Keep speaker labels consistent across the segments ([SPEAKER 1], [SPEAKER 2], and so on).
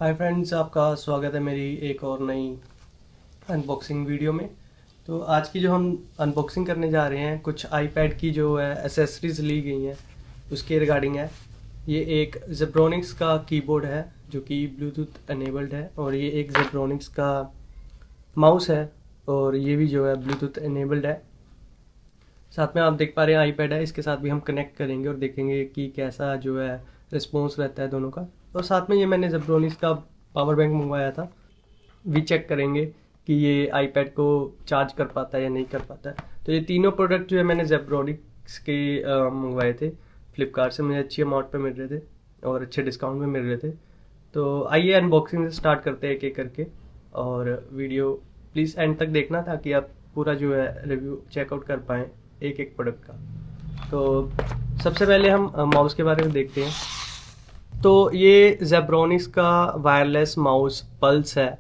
[SPEAKER 1] Hi friends, आपका स्वागत है मेरी एक और नई अनबॉक्सिंग वीडियो में। तो आज की जो हम अनबॉक्सिंग करने जा रहे हैं, कुछ आईपैड की जो है एसेसरीज ली गई हैं उसके रिगार्डिंग है। ये एक जेब्रोनिक्स का कीबोर्ड है जो कि ब्लूटूथ अनेबल्ड है, और ये एक जेब्रोनिक्स का माउस है और ये भी जो है ब्लूटूथ अनेबल्ड है। साथ में आप देख पा रहे हैं आईपैड है, इसके साथ भी हम कनेक्ट करेंगे और देखेंगे कि कैसा जो है रिस्पॉन्स रहता है दोनों का। और साथ में ये मैंने जेब्रोनिक्स का पावर बैंक मंगवाया था, भी चेक करेंगे कि ये आईपैड को चार्ज कर पाता है या नहीं कर पाता है। तो ये तीनों प्रोडक्ट जो है मैंने जेब्रोनिक्स के मंगवाए थे। फ्लिपकार्ट से मुझे अच्छी अमाउंट पे मिल रहे थे और अच्छे डिस्काउंट में मिल रहे थे। तो आइए अनबॉक्सिंग से स्टार्ट करते हैं एक एक करके, और वीडियो प्लीज़ एंड तक देखना ताकि आप पूरा जो है रिव्यू चेकआउट कर पाएँ एक एक प्रोडक्ट का। तो सबसे पहले हम माउस के बारे में देखते हैं। तो ये जेब्रोनिक्स का वायरलेस माउस पल्स है,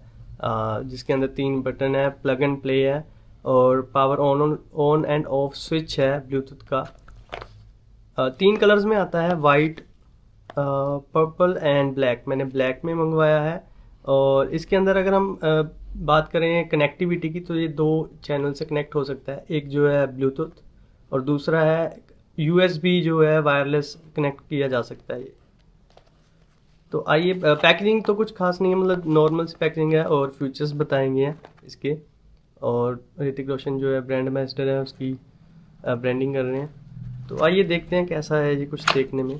[SPEAKER 1] जिसके अंदर 3 बटन है, प्लग एंड प्ले है और power on end off switch है ब्लूटूथ का। 3 कलर्स में आता है, वाइट, पर्पल एंड ब्लैक। मैंने ब्लैक में मंगवाया है। और इसके अंदर अगर हम बात करें कनेक्टिविटी की, तो ये 2 चैनल से कनेक्ट हो सकता है। एक जो है ब्लूटूथ और दूसरा है यूएसबी जो है वायरलेस कनेक्ट किया जा सकता है। तो आइए, पैकेजिंग तो कुछ खास नहीं है, मतलब नॉर्मल सी पैकेजिंग है और फीचर्स बताएंगे इसके। और ऋतिक रोशन जो है ब्रांड एम्बेसडर है, उसकी ब्रांडिंग कर रहे हैं। तो आइए देखते हैं कैसा है ये कुछ देखने में।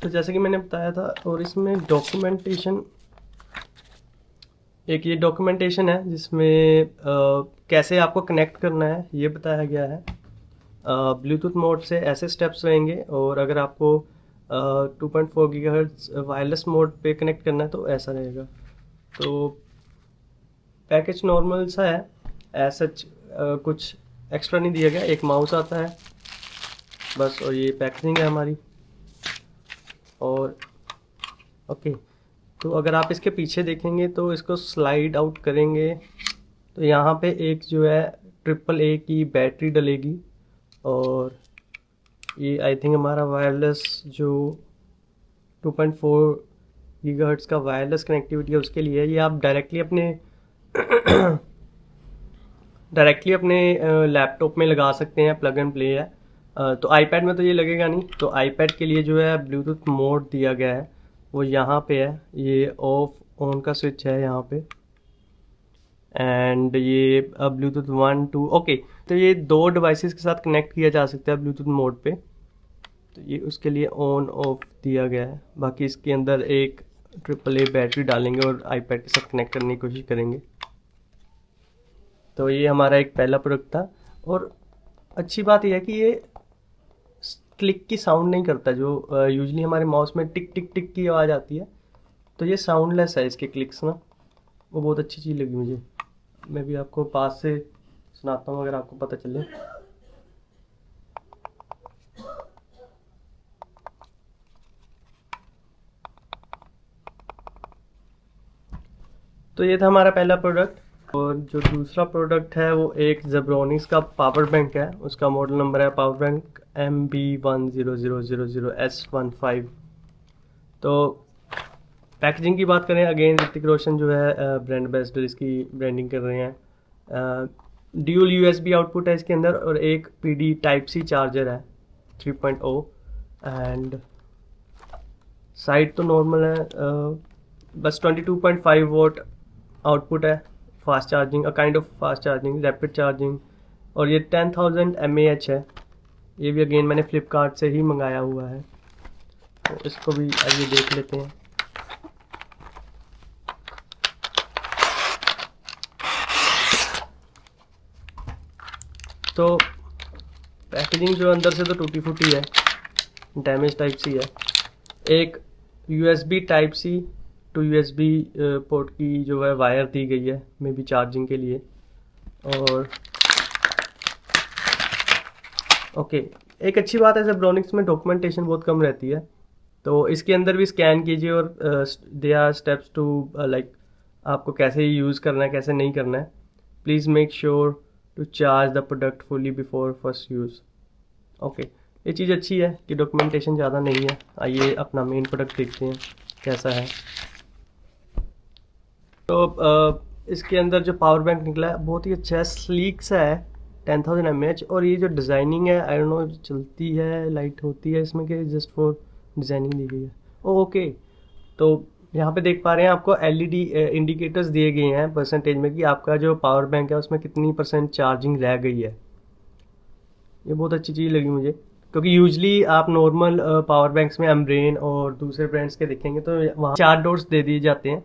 [SPEAKER 1] तो जैसे कि मैंने बताया था, और इसमें डॉक्यूमेंटेशन, एक ये डॉक्यूमेंटेशन है जिसमें कैसे आपको कनेक्ट करना है ये बताया गया है। ब्लूटूथ मोड से ऐसे स्टेप्स रहेंगे, और अगर आपको 2.4 गीगाहर्ट्ज वायरलेस मोड पे कनेक्ट करना है तो ऐसा रहेगा। तो पैकेज नॉर्मल सा है, ऐसा कुछ एक्स्ट्रा नहीं दिया गया। एक माउस आता है बस, और ये पैकेजिंग है हमारी। और ओके, तो अगर आप इसके पीछे देखेंगे तो इसको स्लाइड आउट करेंगे तो यहाँ पे एक जो है AAA की बैटरी डलेगी। और ये आई थिंक हमारा वायरलेस जो 2.4 गीगाहर्ट्ज का वायरलेस कनेक्टिविटी है उसके लिए। ये आप डायरेक्टली अपने लैपटॉप में लगा सकते हैं, प्लग एंड प्ले है। तो आईपैड में तो ये लगेगा नहीं, तो आईपैड के लिए जो है ब्लूटूथ मोड दिया गया है वो यहाँ पे है। ये ऑफ ऑन का स्विच है यहाँ पे, एंड ये ब्लूटूथ 1 2 ओके। तो ये 2 डिवाइसेस के साथ कनेक्ट किया जा सकता है ब्लूटूथ मोड पे। तो ये उसके लिए ऑन ऑफ दिया गया है। बाकी इसके अंदर एक AAA बैटरी डालेंगे और आईपैड के साथ कनेक्ट करने की कोशिश करेंगे। तो ये हमारा एक पहला प्रोडक्ट था। और अच्छी बात यह है कि ये क्लिक की साउंड नहीं करता, जो यूजली हमारे माउस में टिक टिक टिक की आवाज़ आती है। तो ये साउंडलेस है, इसके क्लिक्स ना, वो बहुत अच्छी चीज़ लगी मुझे। मैं भी आपको पास से सुनाता हूँ अगर आपको पता चले। तो ये था हमारा पहला प्रोडक्ट। और जो दूसरा प्रोडक्ट है वो एक जेब्रोनिक्स का पावर बैंक है। उसका मॉडल नंबर है पावर बैंक MB10000S15। तो पैकेजिंग की बात करें, अगेन ऋतिक रोशन जो है ब्रांड एम्बेसडर, इसकी ब्रांडिंग कर रहे हैं। ड्यूल यूएसबी आउटपुट है इसके अंदर, और एक PD टाइप सी चार्जर है 3.0। एंड साइड तो नॉर्मल है, बस 22.5 वोट आउटपुट है। Fast charging, a kind of fast charging, rapid charging. और ये 10,000 mAh है। ये भी अगेन मैंने फ्लिपकार्ट से ही मंगाया हुआ है। तो इसको भी आइए देख लेते हैं। तो पैकेजिंग जो अंदर से तो टूटी फूटी है, डैमेज टाइप सी है। एक USB type C to USB port की जो है वायर दी गई है, मे बी चार्जिंग के लिए। और ओके, एक अच्छी बात है जेब्रोनिक्स में डॉक्यूमेंटेशन बहुत कम रहती है। तो इसके अंदर भी स्कैन कीजिए, और they are steps to like आपको कैसे यूज़ करना है कैसे नहीं करना है। Please make sure to charge the product fully before first use. Okay, ये चीज़ अच्छी है कि डॉक्यूमेंटेशन ज़्यादा नहीं है। आइए अपना मेन प्रोडक्ट देखते हैं कैसा है। तो इसके अंदर जो पावर बैंक निकला है बहुत ही अच्छा है, स्लीक सा है, 10,000 mAh। और ये जो डिज़ाइनिंग है आई डोंट नो चलती है, लाइट होती है इसमें कि जस्ट फॉर डिज़ाइनिंग दी गई है। ओके, तो यहाँ पे देख पा रहे हैं आपको एलईडी इंडिकेटर्स दिए गए हैं परसेंटेज में कि आपका जो पावर बैंक है उसमें कितनी % चार्जिंग रह गई है। ये बहुत अच्छी चीज़ लगी मुझे, क्योंकि यूजली आप नॉर्मल पावर बैंक्स में एम्ब्रेन और दूसरे ब्रांड्स के देखेंगे तो वहाँ 4 डॉट्स दे दिए जाते हैं।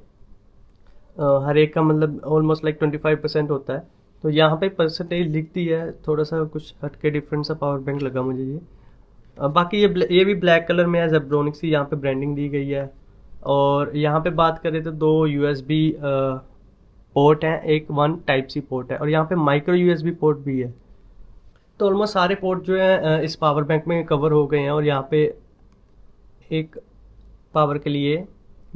[SPEAKER 1] हर एक का मतलब ऑलमोस्ट लाइक 25% होता है। तो यहाँ पे परसेंटेज लिखती है, थोड़ा सा कुछ हटके डिफरेंट सा पावर बैंक लगा मुझे ये। बाकी ये भी ब्लैक कलर में है, जेब्रोनिक्स की यहाँ पे ब्रांडिंग दी गई है। और यहाँ पे बात करें तो 2 USB पोर्ट हैं, एक 1 टाइप सी पोर्ट है और यहाँ पे माइक्रो USB पोर्ट भी है। तो ऑलमोस्ट सारे पोर्ट जो हैं इस पावर बैंक में कवर हो गए हैं। और यहाँ पे एक पावर के लिए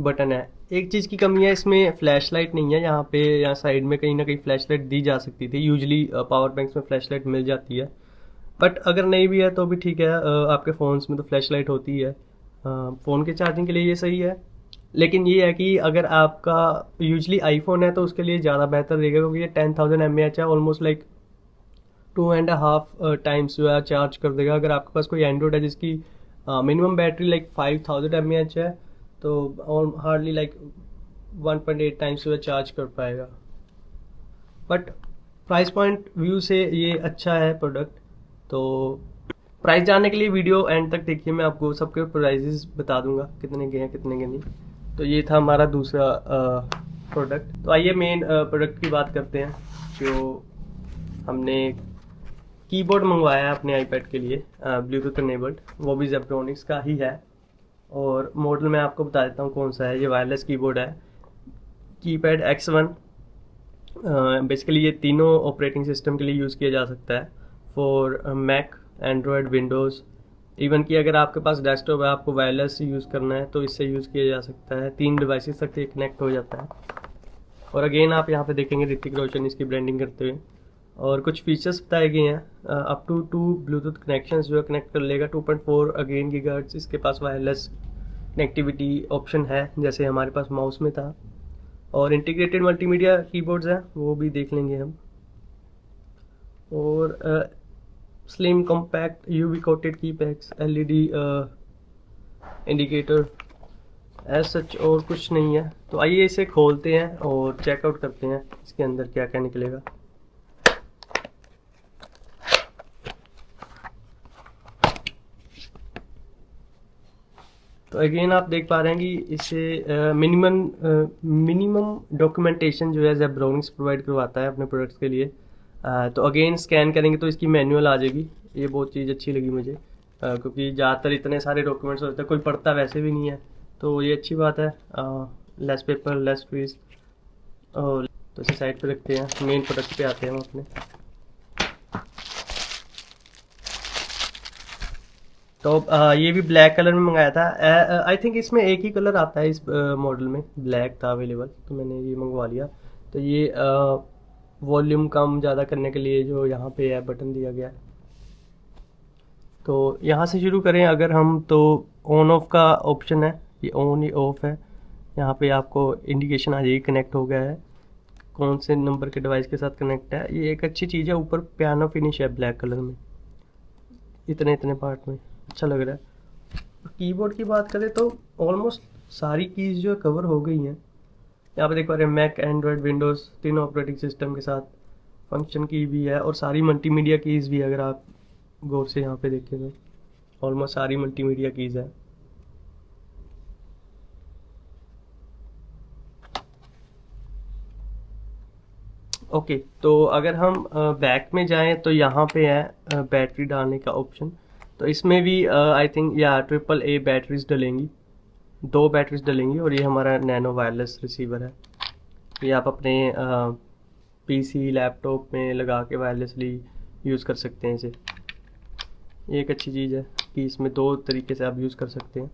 [SPEAKER 1] बटन है। एक चीज़ की कमी है, इसमें फ्लैश लाइट नहीं है। यहाँ पे यहाँ साइड में कहीं ना कहीं फ्लैश लाइट दी जा सकती थी। यूजली पावर बैंक्स में फ्लैश लाइट मिल जाती है, बट अगर नहीं भी है तो भी ठीक है। आपके फ़ोन्स में तो फ्लैश लाइट होती है, फ़ोन के चार्जिंग के लिए ये सही है। लेकिन ये है कि अगर आपका यूजली आईफोन है तो उसके लिए ज़्यादा बेहतर रहेगा, क्योंकि ये 10,000 mAh है, ऑलमोस्ट लाइक 2.5 टाइम्स जो है चार्ज कर देगा। अगर आपके पास कोई एंड्रॉयड है जिसकी मिनिमम बैटरी लाइक 5000 mAh है तो हार्डली लाइक 1.8 टाइम्स जो है चार्ज कर पाएगा। बट प्राइस पॉइंट व्यू से ये अच्छा है प्रोडक्ट। तो प्राइस जानने के लिए वीडियो एंड तक देखिए, मैं आपको सबके प्राइजेस बता दूंगा कितने के हैं कितने के नहीं। तो ये था हमारा दूसरा प्रोडक्ट। तो आइए मेन प्रोडक्ट की बात करते हैं। जो हमने कीबोर्ड मंगवाया है अपने आईपैड के लिए ब्लूटूथ इनेबल्ड, वो भी जेब्रोनिक्स का ही है। और मॉडल मैं आपको बता देता हूँ कौन सा है। ये वायरलेस कीबोर्ड है, कीपैड X1। बेसिकली ये तीनों ऑपरेटिंग सिस्टम के लिए यूज़ किया जा सकता है, for Mac, Android, Windows. Even कि अगर आपके पास डेस्कटॉप है, आपको वायरलेस यूज़ करना है तो इससे यूज़ किया जा सकता है। 3 डिवाइसेस तक ये कनेक्ट हो जाता है। और अगेन आप यहाँ पे देखेंगे ऋतिक रोशन इसकी ब्रांडिंग करते हुए। और कुछ फीचर्स बताए गए हैं, अप टू 2 ब्लूटूथ कनेक्शंस जो है कनेक्ट कर लेगा, 2.4 अगेन गीगाहर्ट्ज़ इसके पास वायरलेस कनेक्टिविटी ऑप्शन है जैसे हमारे पास माउस में था। और इंटीग्रेटेड मल्टीमीडिया कीबोर्ड्स हैं, वो भी देख लेंगे हम। और slim compact UV coated keypads, LED indicator, as such और कुछ नहीं है। तो आइए इसे खोलते हैं और चेकआउट करते हैं इसके अंदर क्या क्या निकलेगा। तो अगेन आप देख पा रहे हैं कि इसे मिनिमम डॉक्यूमेंटेशन जो है जेब्रोनिक्स प्रोवाइड करवाता है अपने प्रोडक्ट्स के लिए। तो अगेन स्कैन करेंगे तो इसकी मैनुअल आ जाएगी। ये बहुत चीज़ अच्छी लगी मुझे, क्योंकि ज़्यादातर इतने सारे डॉक्यूमेंट्स होते हैं, कोई पढ़ता वैसे भी नहीं है, तो ये अच्छी बात है। Less paper less fees. और तो इसे साइड पे रखते हैं, मेन प्रोडक्ट पे आते हैं हम अपने। तो ये भी ब्लैक कलर में मंगाया था। आई थिंक इसमें एक ही कलर आता है इस मॉडल में, ब्लैक था अवेलेबल तो मैंने ये मंगवा लिया। तो ये वॉल्यूम कम ज़्यादा करने के लिए जो यहाँ पे है बटन दिया गया है। तो यहाँ से शुरू करें अगर हम, तो ऑन ऑफ का ऑप्शन है, ये ऑन ही ऑफ है। यहाँ पे आपको इंडिकेशन आ जाएगी कनेक्ट हो गया है, कौन से नंबर के डिवाइस के साथ कनेक्ट है। ये एक अच्छी चीज़ है। ऊपर पियानो फिनिश है ब्लैक कलर में, इतने इतने पार्ट में अच्छा लग रहा है। कीबोर्ड की बात करें तो ऑलमोस्ट सारी कीज़ जो है कवर हो गई हैं। यहाँ पे देख पा रहे हैं मैक, एंड्रॉयड, विंडोज़ तीनों ऑपरेटिंग सिस्टम के साथ फंक्शन की भी है और सारी मल्टीमीडिया कीज़ भी। अगर आप गौर से यहाँ पे देखें तो ऑलमोस्ट सारी मल्टीमीडिया कीज़ है। ओके, तो अगर हम बैक में जाएं तो यहाँ पे है बैटरी डालने का ऑप्शन। तो इसमें भी आई थिंक या AAA बैटरीज डलेंगी, 2 बैटरीज डलेंगी। और ये हमारा नैनो वायरलेस रिसीवर है। ये आप अपने पीसी लैपटॉप में लगा के वायरलेसली यूज़ कर सकते हैं इसे। ये एक अच्छी चीज़ है कि इसमें 2 तरीके से आप यूज़ कर सकते हैं,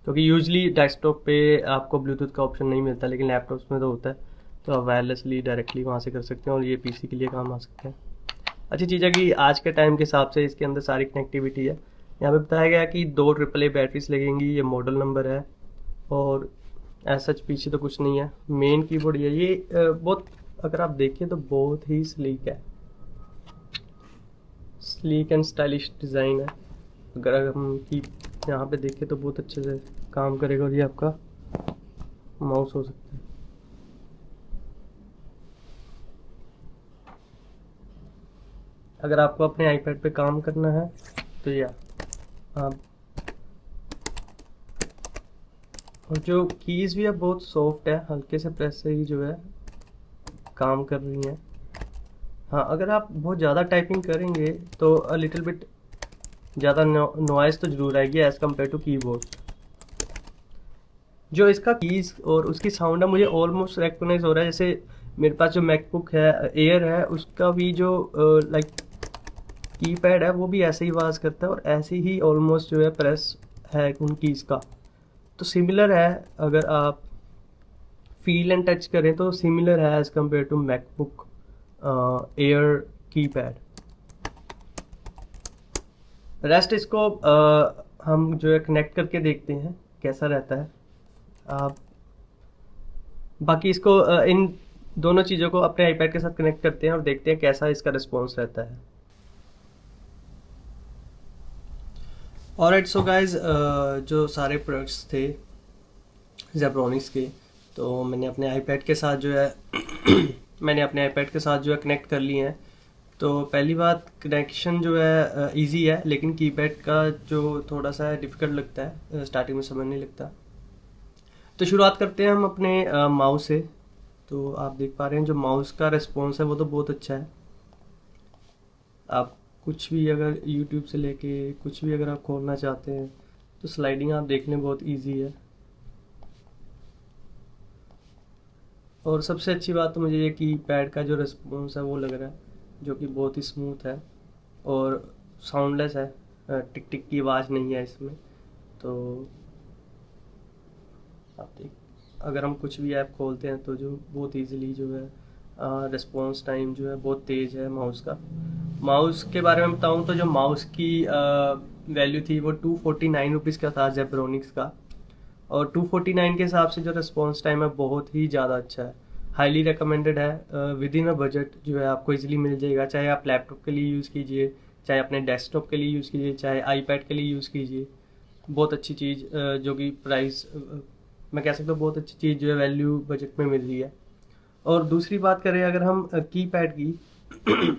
[SPEAKER 1] क्योंकि यूजली डेस्कटॉप पे आपको ब्लूटूथ का ऑप्शन नहीं मिलता, लेकिन लैपटॉप्स में तो होता है। तो आप वायरलेसली डायरेक्टली वहाँ से कर सकते हैं और ये पीसी के लिए काम आ सकता है। अच्छी चीज़ है कि आज के टाइम के हिसाब से इसके अंदर सारी कनेक्टिविटी है। यहाँ पे बताया गया कि 2 AAA बैटरीज लगेंगी, ये मॉडल नंबर है, और ऐसा पीछे तो कुछ नहीं है। मेन कीबोर्ड ये बहुत, अगर आप देखें तो बहुत ही स्लीक है, स्लीक एंड स्टाइलिश डिज़ाइन है। अगर हम की यहाँ पे देखें तो बहुत अच्छे से काम करेगा, और ये आपका माउस हो सकता है। अगर आपको अपने आईपैड पे काम करना है तो ये आप, और जो कीज़ भी है बहुत सॉफ्ट है, हल्के से प्रेस से ही जो है काम कर रही हैं। हाँ, अगर आप बहुत ज़्यादा टाइपिंग करेंगे तो लिटिल बिट ज़्यादा नॉइज़ तो ज़रूर आएगी एज़ कम्पेयर टू कीबोर्ड। जो इसका कीज़ और उसकी साउंड है मुझे ऑलमोस्ट रिकॉग्नाइज हो रहा है, जैसे मेरे पास जो मैकबुक है एयर है उसका भी जो लाइक कीपैड है वो भी ऐसे ही आवाज़ करता है, और ऐसे ही ऑलमोस्ट जो है प्रेस है उन कीज़ का, तो सिमिलर है। अगर आप फील एंड टच करें तो सिमिलर है as compare to MacBook Air keypad. Rest इसको हम जो है कनेक्ट करके देखते हैं कैसा रहता है। आप बाकी इसको इन दोनों चीज़ों को अपने आईपैड के साथ कनेक्ट करते हैं और देखते हैं कैसा इसका रिस्पॉन्स रहता है। ऑलराइट, सो गाइज, जो सारे प्रोडक्ट्स थे ज़ेब्रोनिक्स के, तो मैंने अपने आईपैड के साथ जो है मैंने अपने आईपैड के साथ जो है कनेक्ट कर लिए हैं। तो पहली बात, कनेक्शन जो है इजी है, लेकिन कीपैड का जो थोड़ा सा डिफ़िकल्ट लगता है, स्टार्टिंग में समझ नहीं लगता। तो शुरुआत करते हैं हम अपने माउस से। तो आप देख पा रहे हैं जो माउस का रिस्पॉन्स है वो तो बहुत अच्छा है। आप कुछ भी अगर यूट्यूब से लेके कुछ भी अगर आप खोलना चाहते हैं तो स्लाइडिंग आप देखने बहुत इजी है। और सबसे अच्छी बात तो मुझे ये कि पैड का जो रिस्पॉन्स है वो लग रहा है, जो कि बहुत ही स्मूथ है और साउंडलेस है, टिक टिक की आवाज़ नहीं है इसमें। तो आप देख, अगर हम कुछ भी ऐप खोलते हैं तो जो बहुत इजीली जो है रिस्पॉन्स टाइम जो है बहुत तेज़ है माउस का। माउस के बारे में बताऊं तो जो माउस की वैल्यू थी वो 249 रुपीज़ का था ज़ेब्रोनिक्स का, और 249 के हिसाब से जो रिस्पॉन्स टाइम है बहुत ही ज़्यादा अच्छा है, हाईली रिकमेंडेड है। विद इन अ बजट जो है आपको इजीली मिल जाएगा, चाहे आप लैपटॉप के लिए यूज़ कीजिए, चाहे अपने डेस्कटॉप के लिए यूज़ कीजिए, चाहे आईपैड के लिए यूज़ कीजिए। बहुत अच्छी चीज़, जो कि प्राइस मैं कह सकता हूँ बहुत अच्छी चीज़ जो है वैल्यू बजट में मिल रही है। और दूसरी बात करें अगर हम कीपैड की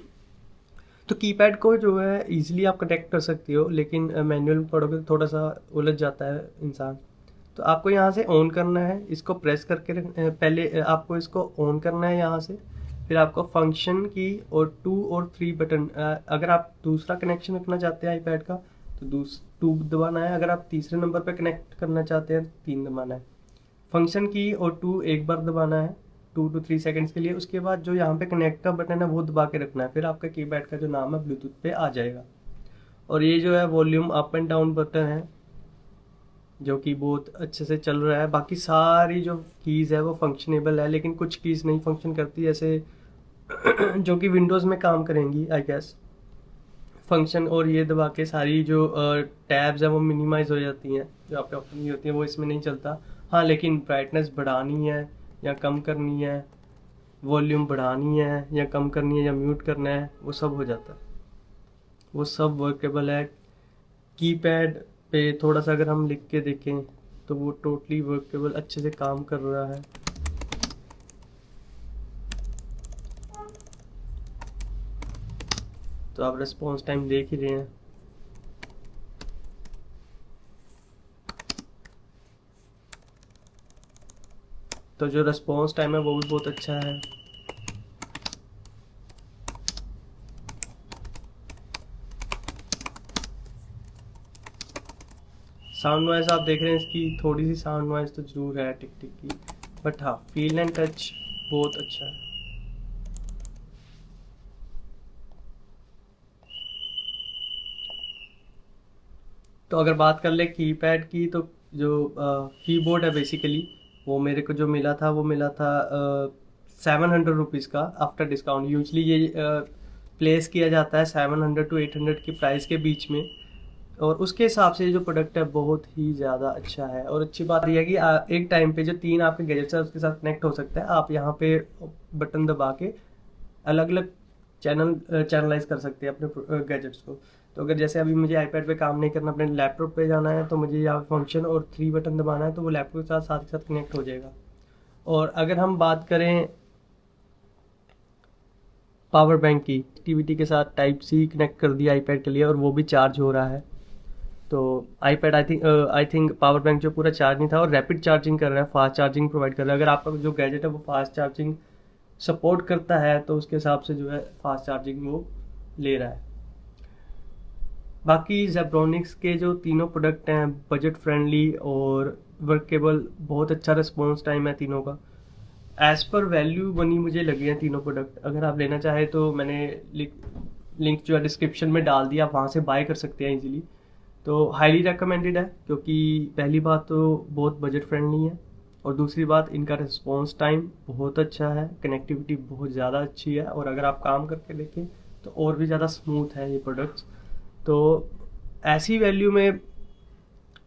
[SPEAKER 1] तो कीपैड को जो है इजीली आप कनेक्ट कर सकते हो, लेकिन मैनुअल में पढ़ोगे तो थोड़ा सा उलझ जाता है इंसान। तो आपको यहाँ से ऑन करना है, इसको प्रेस करके पहले आपको इसको ऑन करना है यहाँ से, फिर आपको फंक्शन की और 2 और 3 बटन, अगर आप दूसरा कनेक्शन रखना चाहते हैं आईपैड का तो 2 दबाना है, अगर आप तीसरे नंबर पर कनेक्ट करना चाहते हैं 3 दबाना है। फंक्शन की और 2 एक बार दबाना है 2 to 3 सेकंड्स के लिए, उसके बाद जो यहाँ पे कनेक्ट का बटन है वो दबा के रखना है, फिर आपका कीपैड का जो नाम है ब्लूटूथ पे आ जाएगा। और ये जो है volume up and down button है जो कि बहुत अच्छे से चल रहा है। बाकी सारी जो कीज़ है वो फंक्शनेबल है, लेकिन कुछ कीज़ नहीं फंक्शन करती, जैसे जो कि विंडोज़ में काम करेंगी आई गेस फंक्शन, और ये दबा के सारी जो टैब्स हैं वो मिनिमाइज हो जाती हैं, जो आपके ऑप्शन की होती हैं वो इसमें नहीं चलता। हाँ, लेकिन ब्राइटनेस बढ़ानी है या कम करनी है, वॉल्यूम बढ़ानी है या कम करनी है या म्यूट करना है, वो सब हो जाता है, वो सब वर्केबल है। कीपैड पे थोड़ा सा अगर हम लिख के देखें तो वो टोटली वर्केबल अच्छे से काम कर रहा है। तो आप रिस्पॉन्स टाइम देख ही रहे हैं। तो जो रिस्पॉन्स टाइम है वो भी बहुत अच्छा है। साउंड नॉइज आप देख रहे हैं, इसकी थोड़ी सी साउंड नॉइज तो जरूर है टिक टिक की, बट हाँ फील एंड टच बहुत अच्छा है। तो अगर बात कर ले कीपैड की, तो जो कीबोर्ड है बेसिकली वो मेरे को जो मिला था वो मिला था 700 रुपीज़ का आफ्टर डिस्काउंट। यूजली ये प्लेस किया जाता है 700 to 800 की प्राइस के बीच में, और उसके हिसाब से जो प्रोडक्ट है बहुत ही ज़्यादा अच्छा है। और अच्छी बात यह है कि एक टाइम पे जो 3 आपके गैजेट्स है उसके साथ कनेक्ट हो सकता है। आप यहाँ पे बटन दबा के अलग अलग चैनलाइज कर सकते हैं अपने गैजेट्स को। तो अगर जैसे अभी मुझे आईपैड पे काम नहीं करना, अपने लैपटॉप पे जाना है, तो मुझे यहाँ फंक्शन और 3 बटन दबाना है, तो वो लैपटॉप के साथ ही साथ कनेक्ट हो जाएगा। और अगर हम बात करें पावर बैंक की, टीवीटी के साथ टाइप सी कनेक्ट कर दिया आईपैड के लिए, और वो भी चार्ज हो रहा है। तो iPad I think power bank जो पूरा चार्ज नहीं था, और रैपिड चार्जिंग कर रहा है, फास्ट चार्जिंग प्रोवाइड कर रहा है। अगर आपका जो गैजेट है वो फास्ट चार्जिंग सपोर्ट करता है तो उसके हिसाब से जो है फास्ट चार्जिंग वो ले रहा है। बाकी जेब्रॉनिक्स के जो तीनों प्रोडक्ट हैं बजट फ्रेंडली और वर्केबल, बहुत अच्छा रिस्पॉन्स टाइम है तीनों का। एज पर वैल्यू बनी मुझे लगी हैं तीनों प्रोडक्ट। अगर आप लेना चाहें तो मैंने लिंक जो है डिस्क्रिप्शन में डाल दिया, आप वहाँ से बाय कर सकते हैं इजीली। तो हाईली रेकमेंडेड है, क्योंकि पहली बात तो बहुत बजट फ्रेंडली है, और दूसरी बात इनका रिस्पॉन्स टाइम बहुत अच्छा है, कनेक्टिविटी बहुत ज़्यादा अच्छी है, और अगर आप काम करके देखें तो और भी ज़्यादा स्मूथ है ये प्रोडक्ट्स। तो ऐसी वैल्यू में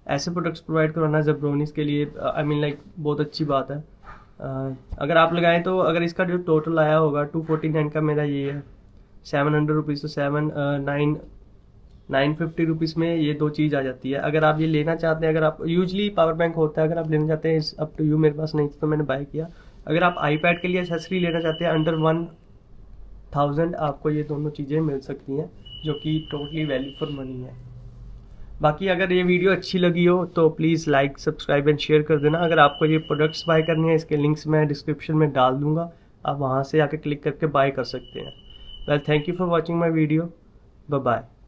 [SPEAKER 1] ऐसे प्रोडक्ट्स प्रोवाइड करवाना जेब्रॉनिक्स के लिए आई मीन लाइक बहुत अच्छी बात है। अगर आप लगाएं तो अगर इसका जो टोटल आया होगा 249 का, मेरा ये है 700 रुपीज़, तो 950 रुपीज़ में ये दो चीज़ आ जाती है। अगर आप ये लेना चाहते हैं, अगर आप यूजली पावर बैंक होता है, अगर आप लेना चाहते हैं अप टू यू, मेरे पास नहीं था तो मैंने बाय किया। अगर आप आईपैड के लिए एक्सेसरी लेना चाहते हैं अंडर 1000, आपको ये दोनों चीज़ें मिल सकती हैं, जो कि टोटली वैल्यू फॉर मनी है। बाकी अगर ये वीडियो अच्छी लगी हो तो please like, subscribe and share कर देना। अगर आपको ये प्रोडक्ट्स बाय करनी है, इसके लिंक्स मैं डिस्क्रिप्शन में डाल दूंगा, आप वहाँ से आके क्लिक करके बाय कर सकते हैं। Well, thank you for watching my video. Bye bye.